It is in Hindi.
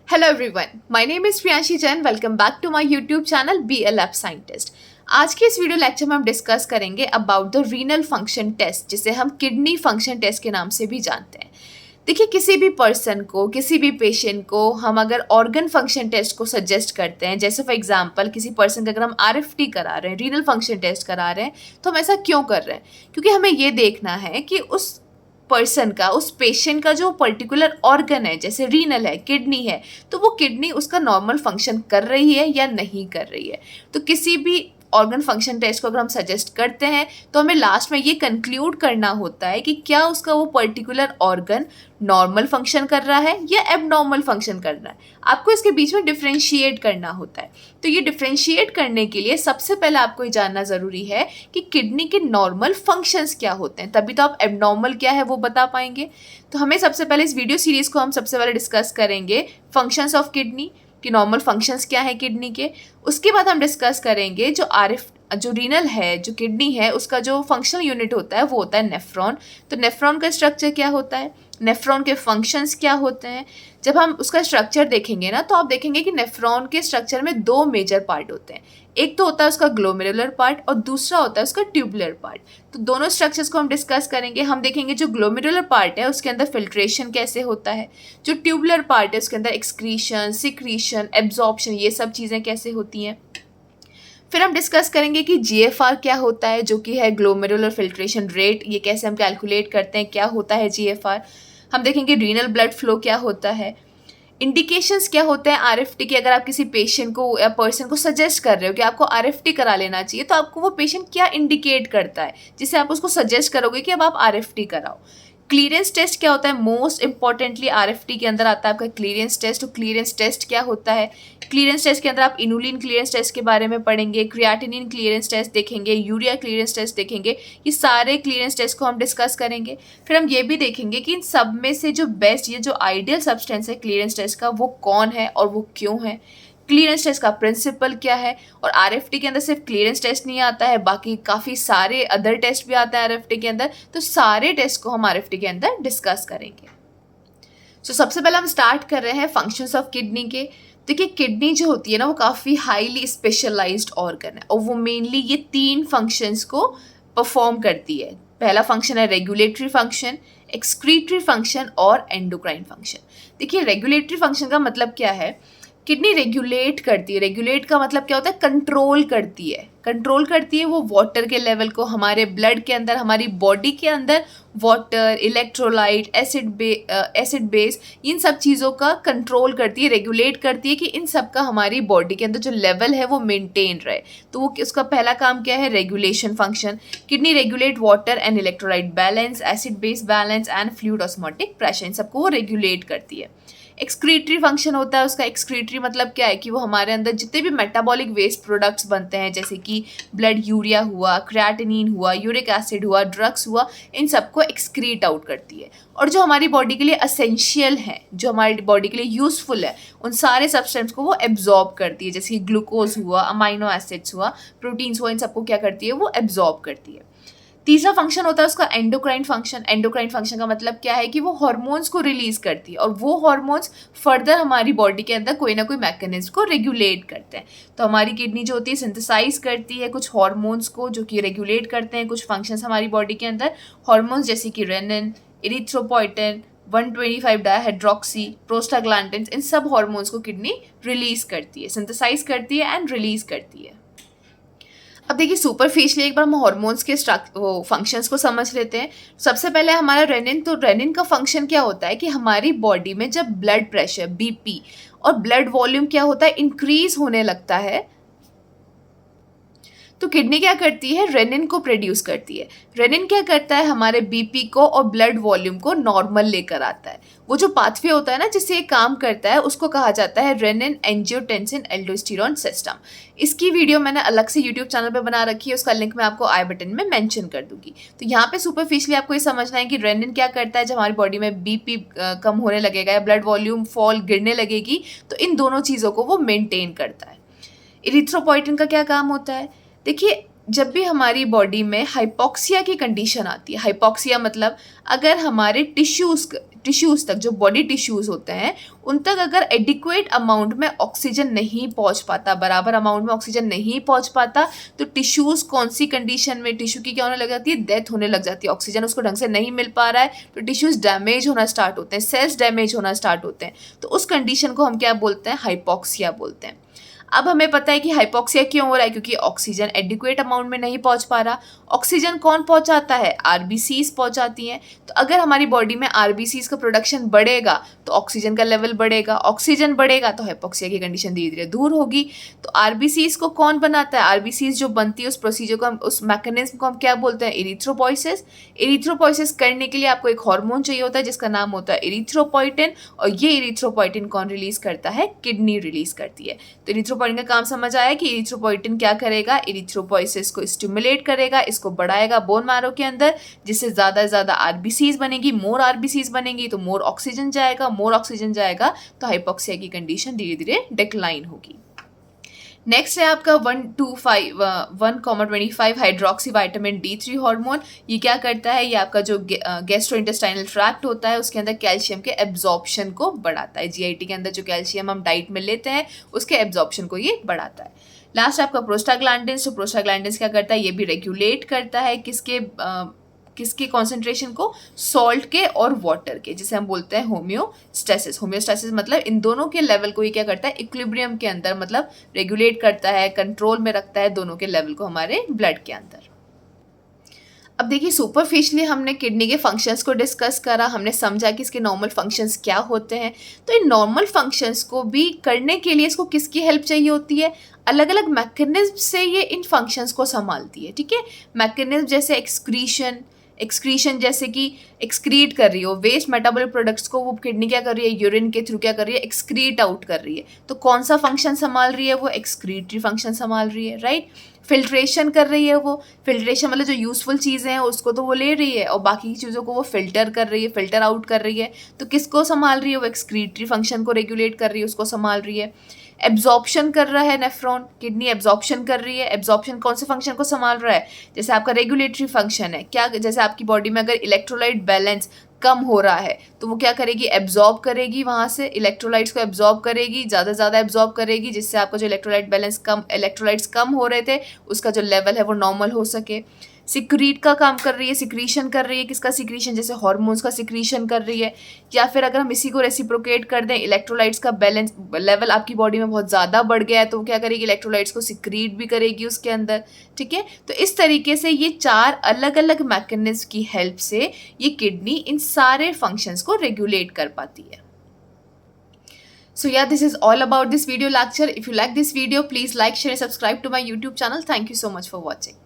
Hello everyone, my name is Priyanshi Jain. Welcome back to my YouTube channel BLF Scientist. आज के इस वीडियो लेक्चर में हम डिस्कस करेंगे about the renal function test, जिसे हम किडनी फंक्शन टेस्ट के नाम से भी जानते हैं। देखिए, किसी भी पर्सन को, किसी भी पेशेंट को हम अगर ऑर्गन फंक्शन टेस्ट को सजेस्ट करते हैं, जैसे फॉर एग्जांपल किसी पर्सन का अगर हम RFT करा रहे हैं, रीनल फंक्शन टेस्ट करा रहे हैं, तो हम ऐसा क्यों कर रहे हैं? क्योंकि हमें ये देखना है कि उस पर्सन का, उस पेशेंट का जो पर्टिकुलर ऑर्गन है, जैसे रीनल है, किडनी है, तो वो किडनी उसका नॉर्मल फंक्शन कर रही है या नहीं कर रही है। तो किसी भी ऑर्गन फंक्शन टेस्ट को अगर हम सजेस्ट करते हैं तो हमें लास्ट में ये कंक्लूड करना होता है कि क्या उसका वो पर्टिकुलर ऑर्गन नॉर्मल फंक्शन कर रहा है या एबनॉर्मल फंक्शन कर रहा है। आपको इसके बीच में डिफरेंशिएट करना होता है। तो ये डिफरेंशिएट करने के लिए सबसे पहले आपको ये जानना ज़रूरी है कि किडनी के नॉर्मल फंक्शंस क्या होते हैं, तभी तो आप एबनॉर्मल क्या है वो बता पाएंगे। तो हमें सबसे पहले इस वीडियो सीरीज़ को हम सबसे पहले डिस्कस करेंगे फंक्शंस ऑफ किडनी, कि नॉर्मल फंक्शंस क्या है किडनी के। उसके बाद हम डिस्कस करेंगे जो रीनल है, जो किडनी है, उसका जो फंक्शनल यूनिट होता है वो होता है नेफ्रॉन। तो नेफ्रॉन का स्ट्रक्चर क्या होता है, नेफ्रॉन के फंक्शंस क्या होते हैं। जब हम उसका स्ट्रक्चर देखेंगे ना, तो आप देखेंगे कि नेफ्रॉन के स्ट्रक्चर में दो मेजर पार्ट होते हैं। एक तो होता है उसका ग्लोमेरुलर पार्ट और दूसरा होता है उसका ट्यूबुलर पार्ट। तो दोनों स्ट्रक्चर्स को हम डिस्कस करेंगे। हम देखेंगे जो ग्लोमेरुलर पार्ट है उसके अंदर फिल्ट्रेशन कैसे होता है, जो ट्यूबुलर पार्ट है उसके अंदर एक्सक्रीशन, सिक्रीशन, एब्जॉर्प्शन, ये सब चीज़ें कैसे होती हैं। फिर हम डिस्कस करेंगे कि GFR क्या होता है, जो कि है ग्लोमेरुलर फिल्ट्रेशन रेट, ये कैसे हम कैलकुलेट करते हैं, क्या होता है GFR। हम देखेंगे रीनल ब्लड फ्लो क्या होता है, इंडिकेशंस क्या होते हैं RFT के। अगर आप किसी पेशेंट को या पर्सन को सजेस्ट कर रहे हो कि आपको RFT करा लेना चाहिए, तो आपको वो पेशेंट क्या इंडिकेट करता है जिसे आप उसको सजेस्ट करोगे कि अब आप RFT कराओ। क्लीयरेंस टेस्ट क्या होता है, मोस्ट इंपॉर्टेंटली RFT के अंदर आता है आपका क्लीयरेंस टेस्ट। तो क्लीयरेंस टेस्ट क्या होता है, क्लीयरेंस टेस्ट के अंदर आप इनुलिन क्लीयरेंस टेस्ट के बारे में पढ़ेंगे, क्रिएटिनिन क्लीयरेंस टेस्ट देखेंगे, यूरिया क्लीयरेंस टेस्ट देखेंगे। ये सारे क्लीयरेंस टेस्ट को हम डिस्कस करेंगे। फिर हम ये भी देखेंगे कि इन सब में से जो बेस्ट, ये जो आइडियल सब्सटेंस है क्लीयरेंस टेस्ट का, वो कौन है और वो क्यों है, क्लीयरेंस टेस्ट का प्रिंसिपल क्या है। और RFT के अंदर सिर्फ क्लीयरेंस टेस्ट नहीं आता है, बाकी काफ़ी सारे अदर टेस्ट भी आते हैं RFT के अंदर। तो सारे टेस्ट को हम RFT के अंदर डिस्कस करेंगे। सबसे पहले हम स्टार्ट कर रहे हैं फंक्शंस ऑफ किडनी के। देखिए, किडनी जो होती है ना, वो काफ़ी हाईली स्पेशलाइज्ड ऑर्गन है और वो मेनली ये 3 फंक्शंस को परफॉर्म करती है। पहला फंक्शन है रेगुलेटरी फंक्शन, एक्सक्रीटरी फंक्शन और एंडोक्राइन फंक्शन। देखिए, रेगुलेटरी फंक्शन का मतलब क्या है, किडनी रेगुलेट करती है। रेगुलेट का मतलब क्या होता है, कंट्रोल करती है। कंट्रोल करती है वो वाटर के लेवल को, हमारे ब्लड के अंदर, हमारी बॉडी के अंदर वाटर, इलेक्ट्रोलाइट, एसिड बेस, इन सब चीज़ों का कंट्रोल करती है, रेगुलेट करती है कि इन सब का हमारी बॉडी के अंदर जो लेवल है वो मेंटेन रहे। तो वो उसका पहला काम क्या है, regulation function. Kidney regulate water and electrolyte balance, acid base balance and fluid osmotic pressure, इन सबको वो रेगुलेट करती है। एक्सक्रीटरी फंक्शन होता है उसका। एक्सक्रीटरी मतलब क्या है कि वो हमारे अंदर जितने भी मेटाबॉलिक वेस्ट प्रोडक्ट्स बनते हैं, जैसे कि ब्लड यूरिया हुआ, क्रिएटिनिन हुआ, यूरिक एसिड हुआ, ड्रग्स हुआ, इन सबको एक्सक्रीट आउट करती है। और जो हमारी बॉडी के लिए असेंशियल है, जो हमारी बॉडी के लिए यूजफुल है, उन सारे सब्सटेंस को वो एब्जॉर्ब करती है। जैसे कि ग्लूकोज हुआ, अमाइनो एसिड्स हुआ, प्रोटीन्स हुआ, इन सबको क्या करती है, वो एब्जॉर्ब करती है। तीसरा फंक्शन होता है उसका एंडोक्राइन फंक्शन। एंडोक्राइन फंक्शन का मतलब क्या है कि वो हार्मोन्स को रिलीज करती है और वो हार्मोन्स फर्दर हमारी बॉडी के अंदर कोई ना कोई मैकेनिज्म को रेगुलेट करते हैं। तो हमारी किडनी जो होती है सिंथेसाइज करती है कुछ हार्मोन्स को, जो कि रेगुलेट करते हैं कुछ फंक्शंस हमारी बॉडी के अंदर। हार्मोन्स जैसे कि रेनिन, इरिथ्रोपोइटिन, 125 डायहाइड्रोक्सी, प्रोस्टाग्लैंडिन्स, इन सब हार्मोन्स को किडनी रिलीज करती है, सिंथेसाइज करती है एंड रिलीज करती है। अब देखिए, सुपरफिशियली एक बार हम हार्मोन्स के फंक्शंस को समझ लेते हैं। सबसे पहले हमारा रेनिन। तो रेनिन का फंक्शन क्या होता है कि हमारी बॉडी में जब ब्लड प्रेशर, BP और ब्लड वॉल्यूम क्या होता है, इंक्रीज होने लगता है, तो किडनी क्या करती है, रेनिन को प्रोड्यूस करती है। रेनिन क्या करता है, हमारे BP को और ब्लड वॉल्यूम को नॉर्मल लेकर आता है। वो जो पाथवे होता है ना जिससे ये काम करता है, उसको कहा जाता है रेनिन एंजियोटेंसिन एल्डोस्टेरोन सिस्टम। इसकी वीडियो मैंने अलग से यूट्यूब चैनल पे बना रखी है, उसका लिंक मैं आपको आई बटन में मेंशन कर दूंगी। तो यहाँ पे सुपरफिशियली आपको ये समझना है कि रेनिन क्या करता है, जब हमारी बॉडी में BP कम होने लगेगा या ब्लड वॉल्यूम फॉल गिरने लगेगी, तो इन दोनों चीज़ों को वो मेनटेन करता है। इरिथ्रोपोइटिन का क्या काम होता है, देखिए, जब भी हमारी बॉडी में हाइपोक्सिया की कंडीशन आती है, हाइपोक्सिया मतलब अगर हमारे टिश्यूज़ तक, जो बॉडी टिश्यूज़ होते हैं उन तक अगर एडिक्वेट अमाउंट में ऑक्सीजन नहीं पहुंच पाता, बराबर अमाउंट में ऑक्सीजन नहीं पहुंच पाता, तो टिश्यूज़ कौन सी कंडीशन में, टिश्यू की क्या होने लग जाती है, डेथ होने लग जाती है। ऑक्सीजन उसको ढंग से नहीं मिल पा रहा है तो टिश्यूज़ डैमेज होना स्टार्ट होते हैं, सेल्स डैमेज होना स्टार्ट होते हैं। तो उस कंडीशन को हम क्या बोलते हैं, हाइपोक्सिया बोलते हैं। अब हमें पता है कि हाइपोक्सिया क्यों हो रहा है, क्योंकि ऑक्सीजन एडिक्वेट अमाउंट में नहीं पहुंच पा रहा। ऑक्सीजन कौन पहुंचाता है, आरबीसीज पहुंचाती हैं। तो अगर हमारी बॉडी में आरबीसीज का प्रोडक्शन बढ़ेगा तो ऑक्सीजन का लेवल बढ़ेगा, ऑक्सीजन बढ़ेगा तो हाइपोक्सिया की कंडीशन धीरे धीरे दूर होगी। तो आरबीसीज को कौन बनाता है, आरबीसीज जो बनती है उस प्रोसीजर को हम, उस मैकेनिज्म को हम क्या बोलते हैं, इरिथ्रोपोइसिस। इरिथ्रोपोइसिस करने के लिए आपको एक हार्मोन चाहिए होता है जिसका नाम होता है इरिथ्रोपोइटिन, और ये इरिथ्रोपोइटिन कौन रिलीज करता है, किडनी रिलीज करती है। तो इरिथ्रोपोइटिन का काम समझ आया कि इरिथ्रोपोइटिन क्या करेगा, इरिथ्रोपोइसिस को स्टिमुलेट करेगा, इसको बढ़ाएगा बोन मैरो के अंदर, जिससे ज़्यादा से ज़्यादा आरबीसीज बनेगी, मोर आरबीसीज बनेगी तो मोर ऑक्सीजन जाएगा, मोर ऑक्सीजन जाएगा तो हाइपोक्सिया की कंडीशन धीरे धीरे डिक्लाइन होगी। नेक्स्ट है आपका 1,25 हाइड्रोक्सी विटामिन D3 हार्मोन। ये क्या करता है, ये आपका जो गैस्ट्रोइंटेस्टाइनल ट्रैक्ट होता है उसके अंदर कैल्शियम के एब्जॉर्प्शन को बढ़ाता है। जीआईटी के अंदर जो कैल्शियम हम डाइट में लेते हैं उसके एब्जॉर्प्शन को ये बढ़ाता है। लास्ट आपका प्रोस्टाग्लैंडिन्स। तो प्रोस्टाग्लैंडिन्स क्या करता है, ये भी रेगुलेट करता है किसके कॉन्सेंट्रेशन को, सॉल्ट के और वाटर के, जिसे हम बोलते हैं होम्योस्टेसिस। होम्योस्टेसिस मतलब इन दोनों के लेवल को ये क्या करता है, इक्विलिब्रियम के अंदर मतलब रेगुलेट करता है, कंट्रोल में रखता है दोनों के लेवल को हमारे ब्लड के अंदर। अब देखिए सुपरफिशियली हमने किडनी के फंक्शंस को डिस्कस करा, हमने समझा कि इसके नॉर्मल फंक्शंस क्या होते हैं। तो इन नॉर्मल फंक्शंस को भी करने के लिए इसको किसकी हेल्प चाहिए होती है, अलग अलग मैकेनिज्म से ये इन फंक्शंस को संभालती है। ठीक है, मैकेनिज्म जैसे एक्सक्रीशन जैसे कि एक्सक्रीट कर रही हो वेस्ट मेटाबॉलिक प्रोडक्ट्स को, वो किडनी क्या कर रही है, यूरिन के थ्रू क्या कर रही है, एक्सक्रीट आउट कर रही है। तो कौन सा फंक्शन संभाल रही है, वो एक्सक्रीटरी फंक्शन संभाल रही है, राइट। फिल्ट्रेशन कर रही है, वो फिल्ट्रेशन मतलब जो यूजफुल चीज़ें हैं उसको तो वो ले रही है और बाकी की चीज़ों को वो फिल्टर कर रही है, फिल्टर आउट कर रही है। तो किसको संभाल रही है, वो एक्सक्रीटरी फंक्शन को रेगुलेट कर रही है, उसको संभाल रही है। एब्जॉर्प्शन कर रहा है नेफ्रॉन, किडनी एब्जॉर्प्शन कर रही है। एब्जॉर्प्शन कौन से फंक्शन को संभाल रहा है, जैसे आपका रेगुलेटरी फंक्शन है क्या, जैसे आपकी बॉडी में अगर इलेक्ट्रोलाइट बैलेंस कम हो रहा है तो वो क्या करेगी, एब्जॉर्ब करेगी, वहाँ से इलेक्ट्रोलाइट्स को एब्जॉर्ब करेगी, ज़्यादा से ज़्यादा एब्जॉर्ब करेगी, जिससे आपका जो इलेक्ट्रोलाइट्स कम हो रहे थे उसका जो लेवल है वो नॉर्मल हो सके। सिक्रीट का काम कर रही है, सिक्रीशन कर रही है, किसका सिक्रीशन, जैसे हार्मोन्स का सिक्रीशन कर रही है। या फिर अगर हम इसी को रेसिप्रोकेट कर दें, इलेक्ट्रोलाइट्स का बैलेंस लेवल आपकी बॉडी में बहुत ज़्यादा बढ़ गया है तो वो क्या करेगी, इलेक्ट्रोलाइट्स को सिक्रीट भी करेगी उसके अंदर। ठीक है, तो इस तरीके से ये 4 अलग अलग मैकेनिज्म की हेल्प से ये किडनी इन सारे फंक्शंस को रेगुलेट कर पाती है। So yeah, this is all about this video lecture. If you like this video, please like, share, and subscribe to my YouTube channel. Thank you so much for watching.